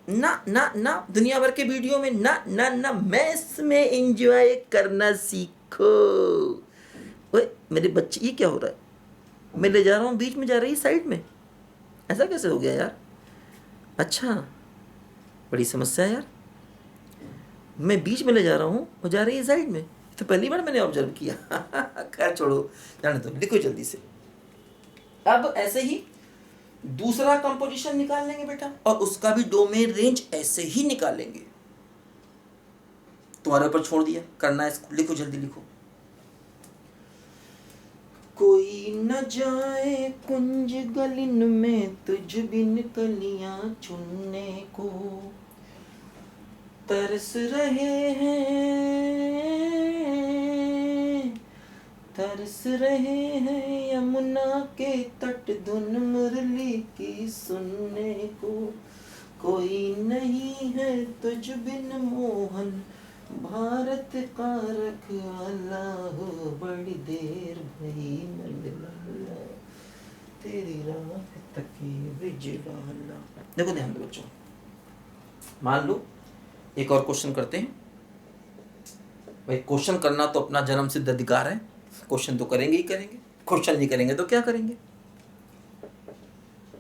ना दुनिया भर के वीडियो में ना मैथ्स में एंजॉय करना सीखो। ओए मेरे बच्चे, ये क्या हो रहा है, मैं ले जा रहा हूँ, बीच में जा रही है साइड में, ऐसा कैसे हो गया यार? अच्छा, बड़ी समस्या है यार, मैं बीच में ले जा रहा हूँ, वो जा रही है साइड में, तो पहली बार मैंने ऑब्जर्व किया। खैर छोड़ो, जाने दो, लिखो जल्दी से। अब ऐसे ही दूसरा कंपोजिशन निकाल लेंगे बेटा, और उसका भी डोमेन रेंज ऐसे ही निकालेंगे, तुम्हारे ऊपर छोड़ दिया, करना है इसको, लिखो जल्दी लिखो। कोई न जाए कुंज गलिन में तुझ बिन कलियां चुनने को, तरस रहे हैं यमुना के तट धुन मुरली की सुनने को, कोई नहीं है तुझ बिन मोहन भारत का रखवाला हो, बड़ी देर भई मंडला तेरी राह तकी बिजवाला। देखो ध्यान दो बच्चों, मान लो एक और क्वेश्चन करते हैं, भाई क्वेश्चन करना तो अपना जन्म सिद्ध अधिकार है, क्वेश्चन तो करेंगे ही करेंगे, क्वेश्चन नहीं करेंगे तो क्या करेंगे।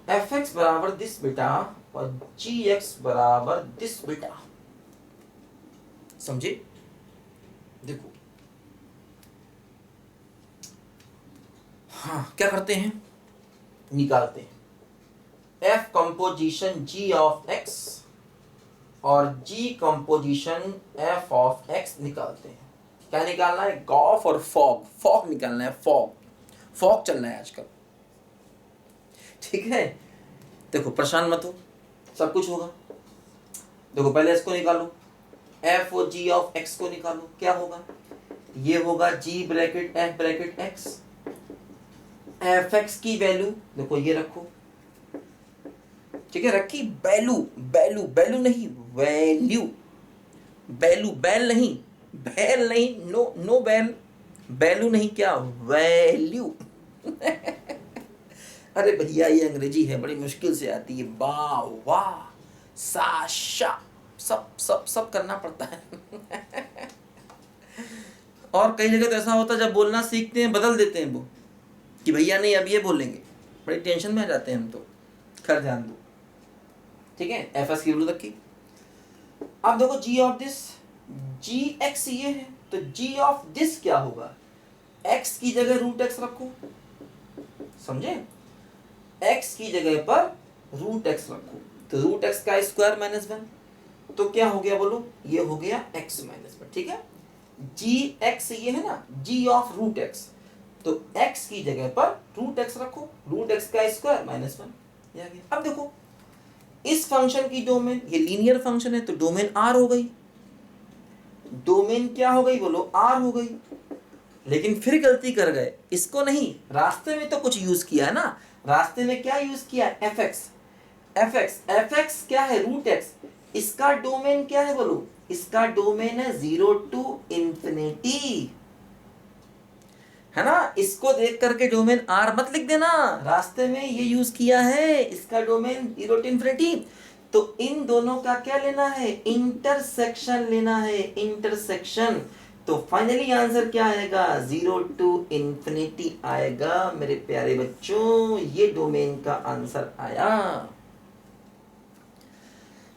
एफ एक्स बराबर दिस बेटा और जी एक्स बराबर दिस बेटा, समझे। देखो हाँ क्या करते हैं, निकालते हैं F composition G of X और G composition F of X निकालते हैं। क्या निकालना है, गॉफ और फॉग, फॉग निकालना है, फॉग, फॉग चलना है आजकल, ठीक है। देखो परेशान मत हो, सब कुछ होगा। देखो पहले इसको निकालो, एफ और जी ऑफ एक्स को निकालो, क्या होगा, ये होगा g bracket F bracket x, f x की वैल्यू देखो ये रखो, ठीक है, रखी, वैल्यू, वैल्यू, वैल्यू नहीं वैल्यू, वैल्यू, बैल नहीं, बैल नहीं, नो नो बैल, वैल्यू नहीं, क्या वैल्यू अरे भैया ये अंग्रेजी है, बड़ी मुश्किल से आती है, वाह वाह साशा, सब सब सब करना पड़ता है और कई जगह तो ऐसा होता है जब बोलना सीखते हैं बदल देते हैं वो, कि भैया नहीं अब ये बोलेंगे, बड़ी टेंशन में आ जाते हैं हम तो। खैर ध्यान दो, ठीक है, एफ एस की वैल्यू रखी। अब देखो g of this, ji x ये है, तो जी ऑफ दिस क्या होगा, एक्स की जगह रूट एक्स रखो, समझे, एक्स की जगह पर रूट एक्स रखो, तो रूट एक्स का स्क्वायर माइनस 1, तो क्या हो गया बोलो, ये हो गया एक्स माइनस 1, ठीक है। जी एक्स ये है ना, जी ऑफ रूट एक्स, तो x की जगह पर रूट एक्स रखो, रूट एक्स का स्क्वायर माइनस 1, ये आ गया। अब देखो इस फंक्शन की डोमेन, ये लीनियर फंक्शन है तो डोमेन r हो गई, डोमेन क्या हो गई बोलो, r हो गई। लेकिन फिर गलती कर गए, इसको नहीं, रास्ते में तो कुछ यूज किया है ना, रास्ते में क्या यूज किया, F x, f x, f x क्या है, रूट एक्स, इसका डोमेन क्या है बोलो, इसका डोमेन है 0 टू इंफिनिटी, है ना। इसको देख करके डोमेन आर मत लिख देना, रास्ते में ये यूज किया है, इसका डोमेन 0 टू इंफिनिटी, तो इन दोनों का क्या लेना है, इंटरसेक्शन लेना है, इंटरसेक्शन, तो फाइनली आंसर क्या आएगा, 0 टू इंफिनिटी आएगा मेरे प्यारे बच्चों, ये डोमेन का आंसर आया,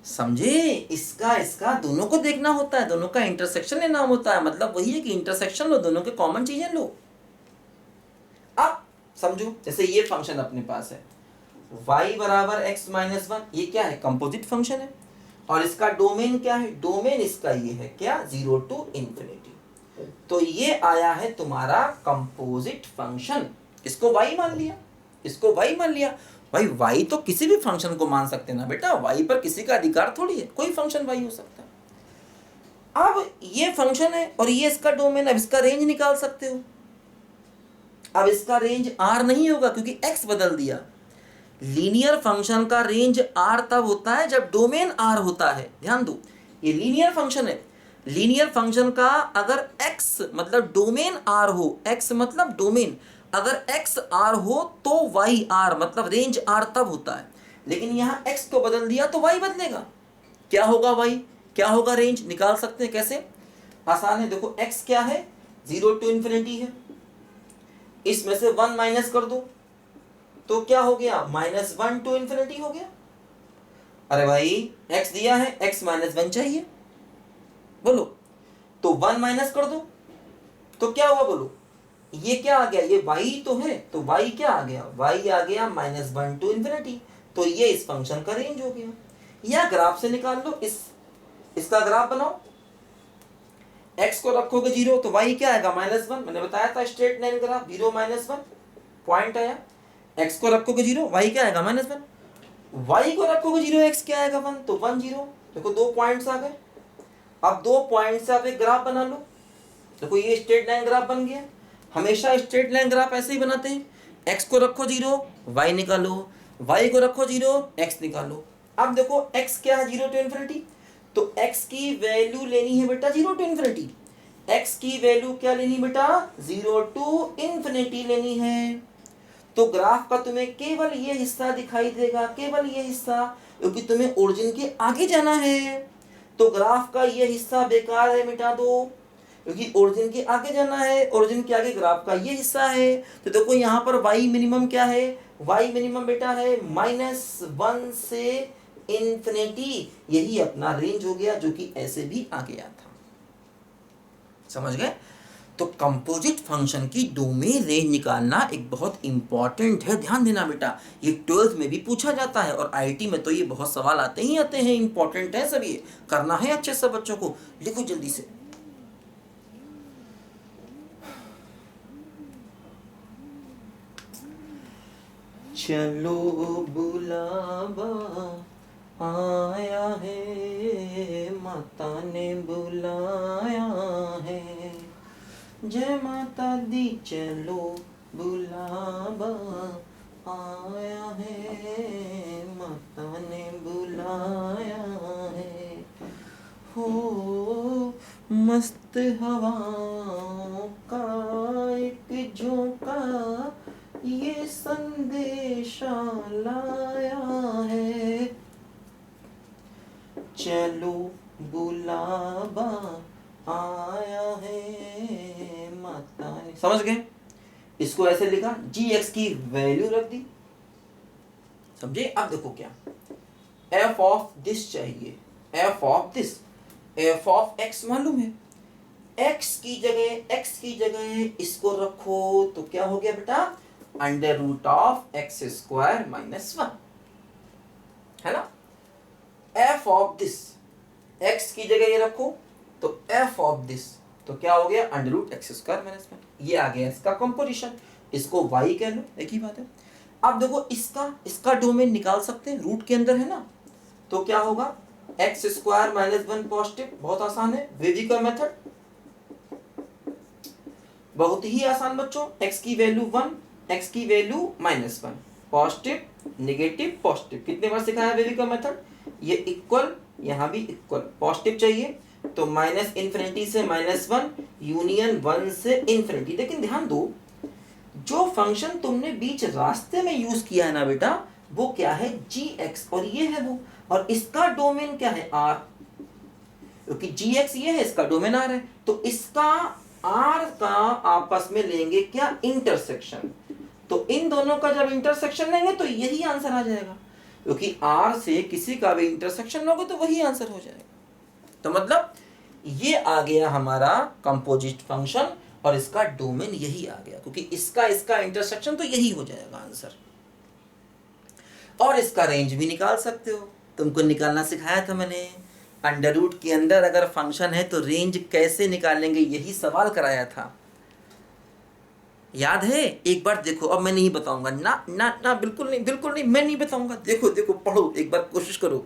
समझे। इसका इसका दोनों को देखना होता है, दोनों का इंटरसेक्शन लेना होता है, मतलब वही है कि इंटरसेक्शन लो, दोनों के कॉमन चीजें लो। अब समझो, जैसे ये फंक्शन अपने पास है y बराबर x माइनस 1, ये क्या है, कंपोजिट फंक्शन है, और इसका डोमेन क्या है, डोमेन इसका ये है क्या, 0 टू इंफिनिटी, तो ये आया है तुम्हारा कंपोजिट फंक्शन, इसको y मान लिया, इसको y मान लिया। भाई y तो किसी भी फंक्शन को मान सकते ना बेटा, y पर किसी का अधिकार थोड़ी है, कोई फंक्शन y हो सकता है। अब ये फंक्शन है और ये इसका डोमेन, अब इसका रेंज निकाल सकते हो, अब इसका रेंज r नहीं होगा क्योंकि x बदल दिया। लीनियर फंक्शन का रेंज r तब होता है जब डोमेन r होता है, ध्यान दो, ये लीनियर फंक्शन है, लीनियर फंक्शन का अगर x मतलब डोमेन r हो, x मतलब डोमेन, अगर x r हो तो y r मतलब रेंज r तब होता है, लेकिन यहाँ x को बदल दिया तो y बदलेगा, क्या होगा y, क्या होगा रेंज, निकाल सकते हैं कैसे, आसान है, देखो x क्या है, 0 टू इंफिनिटी है, इसमें से 1 माइनस कर दो तो क्या हो गया, -1 टू इंफिनिटी हो गया। अरे भाई x दिया है, x माइनस 1 चाहिए, बोलो, तो 1 माइनस कर दो तो क्या हुआ बोलो, ये क्या आ गया, ये y तो है, तो y क्या आ गया, y आ गया -1 टू इंफिनिटी, तो ये इस फंक्शन का रेंज हो गया। या ग्राफ से निकाल लो, इसका ग्राफ बनाओ, x को रखोगे 0 तो y क्या आएगा, -1, मैंने बताया था स्ट्रेट लाइन ग्राफ, 0 -1 पॉइंट आया, x को रखोगे 0 y क्या आएगा -1, y को रखोगे 0 x क्या आएगा 1, तो 1 0, देखो 2 पॉइंट्स आ गए। अब 2 पॉइंट से आप एक ग्राफ बना लो, देखो ये स्ट्रेट लाइन ग्राफ बन गया, हमेशा स्ट्रेट लाइन ग्राफ ऐसे ही बनाते हैं, x को रखो 0 y निकालो, y को रखो 0 x निकालो। अब देखो x क्या है, 0 टू इंफिनिटी, तो x की वैल्यू लेनी है बेटा 0 टू इंफिनिटी, x की वैल्यू क्या लेनी बेटा, 0 टू इंफिनिटी लेनी है, तो ग्राफ का तुम्हें केवल ये हिस्सा दिखाई देगा, केवल ये हिस्सा, क्योंकि तुम्हें ओरिजिन के आगे जाना है, तो ग्राफ का ये हिस्सा बेकार है, मिटा दो, क्योंकि ओरिजिन के आगे जाना है, ओरिजिन के आगे ग्राफ का ये हिस्सा है। तो देखो यहाँ पर y मिनिमम क्या है, y मिनिमम बेटा है -1 से इंफिनिटी, यही अपना रेंज हो गया जो कि ऐसे भी आ गया था। समझ गए? तो कंपोजिट फंक्शन की डोमेन रेंज निकालना एक बहुत इंपॉर्टेंट है, ध्यान देना बेटा। ये 12th में भी पूछा जाता है और आईटी में तो ये बहुत सवाल आते ही आते हैं, इंपॉर्टेंट है सब, ये करना है अच्छे से बच्चों को। लिखो जल्दी से। चलो बुलावा आया है, माता ने बुलाया है, जय माता दी चलो बुलावा आया है, माता ने बुलाया है। हो मस्त हवाओं का एक झोंका ये संदेशा लाया है, चलो बुलावा आया है, माता ने। समझ गए? इसको ऐसे लिखा, gx की वैल्यू रख दी, समझे? अब देखो क्या, f ऑफ दिस चाहिए, f of this, f of x मालूम है, x की जगह इसको रखो तो क्या हो गया बेटा, under root of X square -1, है ना। f ऑफ दिस, x की जगह ये रखो तो f ऑफ दिस तो क्या हो गया, अंडर रूट एक्स स्क्वायर -1। ये आ गया इसका कंपोजिशन, इसको y कह लो, एक ही बात है। अब देखो इसका डोमेन निकाल सकते हैं, रूट के अंदर है ना, तो क्या होगा, एक्स स्क्वायर -1 पॉजिटिव, बहुत आसान है, वेवी का मेथड, बहुत ही आसान बच्चों। x की वैल्यू 1, x की वैल्यू -1, पॉजिटिव नेगेटिव पॉजिटिव, कितने बार सिखाया वेवी का मेथड, ये इक्वल, यहाँ भी इक्वल, पॉजिटिव चाहिए तो -∞ से -1 यूनियन 1 से इंफिनिटी। लेकिन ध्यान दो, जो फंक्शन तुमने बीच रास्ते में यूज किया है ना बेटा, वो क्या है, gx, और ये है वो, और इसका डोमेन क्या है, r, क्योंकि gx ये है, इसका डोमेन r है, तो इसका r का आपस में लेंगे क्या, इंटरसेक्शन। तो इन दोनों का जब इंटरसेक्शन लेंगे तो यही आंसर आ जाएगा, क्योंकि r से किसी का भी इंटरसेक्शन लोगे तो वही आंसर हो जाएगा। तो मतलब ये आ गया हमारा कंपोजिट फंक्शन, और इसका डोमेन यही आ गया, क्योंकि इसका इंटरसेक्शन तो यही हो जाएगा आंसर। और इसका रेंज भी निकाल सकते हो, तुमको निकालना सिखाया था मैंने, अंडर रूट के अंदर अगर फंक्शन है तो रेंज कैसे निकालेंगे, यही सवाल कराया था, याद है? एक बार देखो, अब मैं नहीं बताऊंगा ना ना ना, बिल्कुल नहीं, मैं नहीं बताऊंगा। देखो पढ़ो, एक बार कोशिश करो,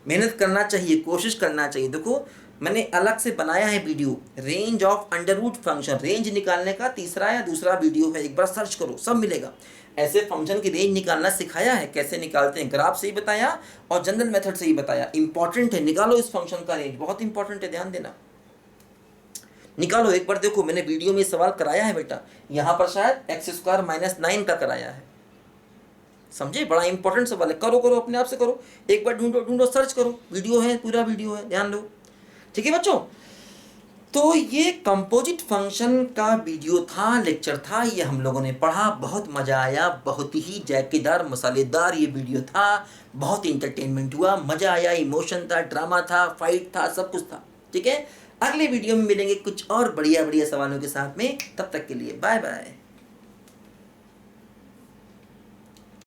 मेहनत करना चाहिए, कोशिश करना चाहिए। देखो मैंने अलग से बनाया है video, range of under root function, range निकालने का तीसरा या दूसरा वीडियो है, एक बार सर्च करो, सब मिलेगा। ऐसे फंक्शन की रेंज निकालना सिखाया है, कैसे निकालते हैं, ग्राफ से ही बताया और जनरल मेथड से ही बताया। इंपॉर्टेंट है, निकालो इस फंक्शन का रेंज, बहुत इंपॉर्टेंट है, ध्यान देना, निकालो एक बार। देखो मैंने वीडियो में सवाल कराया है बेटा, यहाँ पर शायद x² -9 का कराया है, समझे? बड़ा इंपॉर्टेंट सवाल है, करो अपने आप से करो, एक बार ढूंढो सर्च करो, वीडियो है, पूरा वीडियो है, ध्यान दो, ठीक है बच्चों। तो ये कंपोजिट फंक्शन का वीडियो था, लेक्चर था, ये हम लोगों ने पढ़ा, बहुत मजा आया, बहुत ही जायकेदार मसालेदार ये वीडियो था, बहुत इंटरटेनमेंट हुआ, मजा आया, इमोशन था, ड्रामा था, फाइट था, सब कुछ था, ठीक है। अगले वीडियो में मिलेंगे कुछ और बढ़िया सवालों के साथ में, तब तक के लिए बाय बाय।